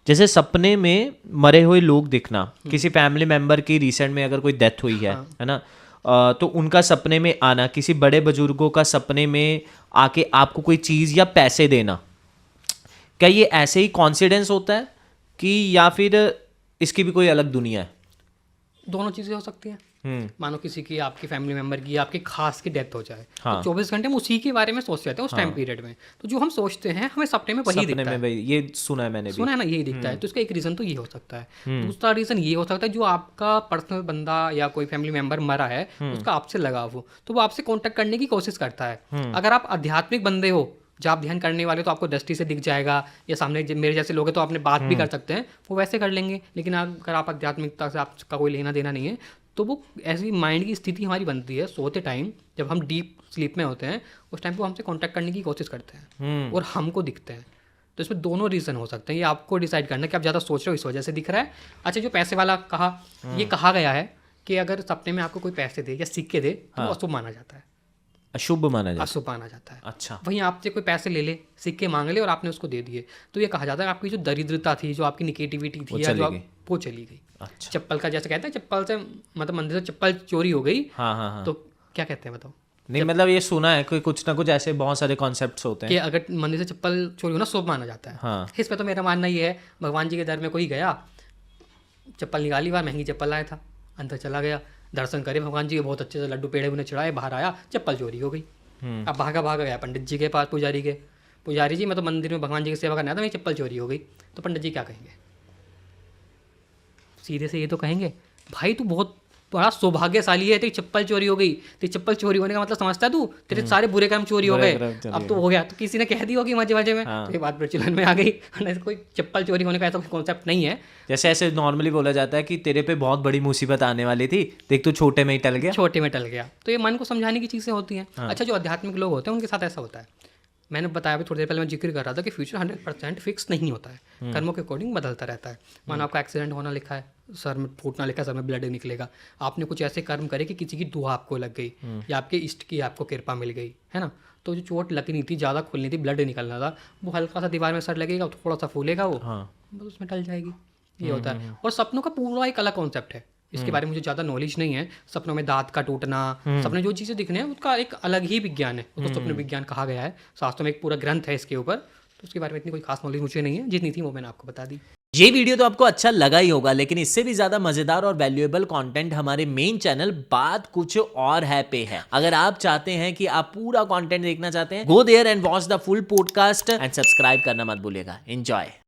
जैसे सपने में मरे हुए लोग दिखना, किसी फैमिली मेंबर की रिसेंट में अगर कोई डेथ हुई है ना, तो उनका सपने में आना, किसी बड़े बुजुर्गों का सपने में आके आपको कोई चीज़ या पैसे देना, क्या ये ऐसे ही कॉन्सिडेंस होता है कि या फिर इसकी भी कोई अलग दुनिया है? दोनों चीज़ें हो सकती हैं। मानो किसी की, आपकी फैमिली मेंबर की, आपके खास की डेथ हो जाए, हाँ। तो 24 घंटे हम उसी के बारे में सोचते रहते हैं उस टाइम पीरियड में। तो जो हम सोचते हैं हमें सपने में वही सपने दिखता में है। भाई ये सुना है मैंने भी। सुना है ना, यही दिखता है। तो इसका एक रीज़न तो ये हो सकता है। दूसरा रीज़न ये हो सकता है जो आपका पर्सनल बंदा या कोई फैमिली मेंबर मरा है, उसका आपसे लगाव हो, तो वो आपसे कांटेक्ट करने की कोशिश करता है। अगर आप आध्यात्मिक बंदे हो, जब आप ध्यान करने वाले, तो आपको दृष्टि से दिख जाएगा, या सामने मेरे जैसे लोग हैं तो आपने बात भी कर सकते हैं, वो वैसे कर लेंगे। लेकिन अगर आप आध्यात्मिकता से आपका कोई लेना देना नहीं है, तो वो ऐसी माइंड की स्थिति हमारी बनती है सोते टाइम, जब हम डीप स्लीप में होते हैं, उस टाइम पे वो हमसे कांटेक्ट करने की कोशिश करते हैं और हमको दिखते हैं। तो इसमें दोनों रीज़न हो सकते हैं। ये आपको डिसाइड करना है कि आप ज़्यादा सोच रहे हो इस वजह से दिख रहा है। अच्छा, जो पैसे वाला कहा, ये कहा गया है कि अगर सपने में आपको कोई पैसे दे या सिक्के दे, तो वो अशुभ माना जाता है। अशुभ माना जाता अशुभ माना जाता है। अच्छा। वहीं आपसे कोई पैसे ले ले, सिक्के मांग ले और आपने उसको दे दिए, तो ये कहा जाता है आपकी जो दरिद्रता थी, जो आपकी निगेटिविटी थी, या जो वो चली गई। अच्छा। चप्पल का जैसे कहते हैं, चप्पल से मतलब मंदिर से चप्पल चोरी हो गई, हाँ। तो क्या कहते हैं बताओ? नहीं मतलब ये सुना है कि कुछ ना कुछ ऐसे बहुत सारे कॉन्सेप्ट्स होते कि हैं अगर मंदिर से चप्पल चोरी होना शुभ माना जाता है। हाँ। इस पे तो मेरा मानना ये है, भगवान जी के दर में कोई गया, चप्पल निकाली, बाहर महंगी चप्पल लाया था, अंदर चला गया, दर्शन करे भगवान जी के, बहुत अच्छे से लड्डू पेड़े उन्हें चढ़ाए, बाहर आया, चप्पल चोरी हो गई। अब भागा गया पंडित जी के पास, पुजारी के, पुजारी जी मैं तो मंदिर में भगवान जी की सेवा करना था, मेरी चप्पल चोरी हो गई। तो पंडित जी क्या कहेंगे? सीधे से ये तो कहेंगे, भाई तू बहुत बड़ा सौभाग्यशाली है, तेरी चप्पल चोरी हो गई। तेरी चप्पल चोरी होने का मतलब समझता है तू, तेरे सारे बुरे काम चोरी हो गए, अब तो हो गया। तो किसी ने कह दी होगी मजे मजे में, तो ये बात प्रचलन में आ गई। कोई चप्पल चोरी होने का ऐसा कोई कॉन्सेप्ट नहीं है। जैसे ऐसे नॉर्मली बोला जाता है कि तेरे पे बहुत बड़ी मुसीबत आने वाली थी, देख तू छोटे में ही टल गया। छोटे में टल गया। तो ये मन को समझाने की चीज़ें होती हैं। अच्छा, जो आध्यात्मिक लोग होते हैं उनके साथ ऐसा होता है। मैंने बताया अभी थोड़ी देर पहले, मैं जिक्र कर रहा था कि फ्यूचर 100% फिक्स नहीं होता है, कर्मों के अकॉर्डिंग बदलता रहता है। मानो आपका एक्सीडेंट होना लिखा है, सर में फूटना लिखा है, सर में ब्लड निकलेगा, आपने कुछ ऐसे कर्म करे कि किसी की दुआ आपको लग गई, या आपके इष्ट की आपको कृपा मिल गई, है ना, तो जो चोट लगनी थी, ज़्यादा खुलनी थी, ब्लड निकलना था, वो हल्का सा दीवार में सर लगेगा, थोड़ा सा फूलेगा वो, बस उसमें टल जाएगी। ये होता है। और सपनों का पूरा एक अलग कॉन्सेप्ट है, इसके बारे में मुझे ज़्यादा नॉलेज नहीं है। सपनों में दांत का टूटना, सपने जो चीज़ें दिखने हैं, उसका एक अलग ही विज्ञान है, उसको सपने विज्ञान कहा गया है। शास्त्रों में एक पूरा ग्रंथ है इसके ऊपर, तो उसके बारे में इतनी कोई खास नॉलेज मुझे नहीं है, जितनी थी वो मैंने आपको बता दी। ये वीडियो तो आपको अच्छा लगा ही होगा, लेकिन इससे भी ज्यादा मजेदार और वैल्यूएबल कंटेंट हमारे मेन चैनल बात कुछ और है पे है। अगर आप चाहते हैं कि आप पूरा कंटेंट देखना चाहते हैं, go there and watch the full podcast and subscribe करना मत भूलिएगा। एंजॉय।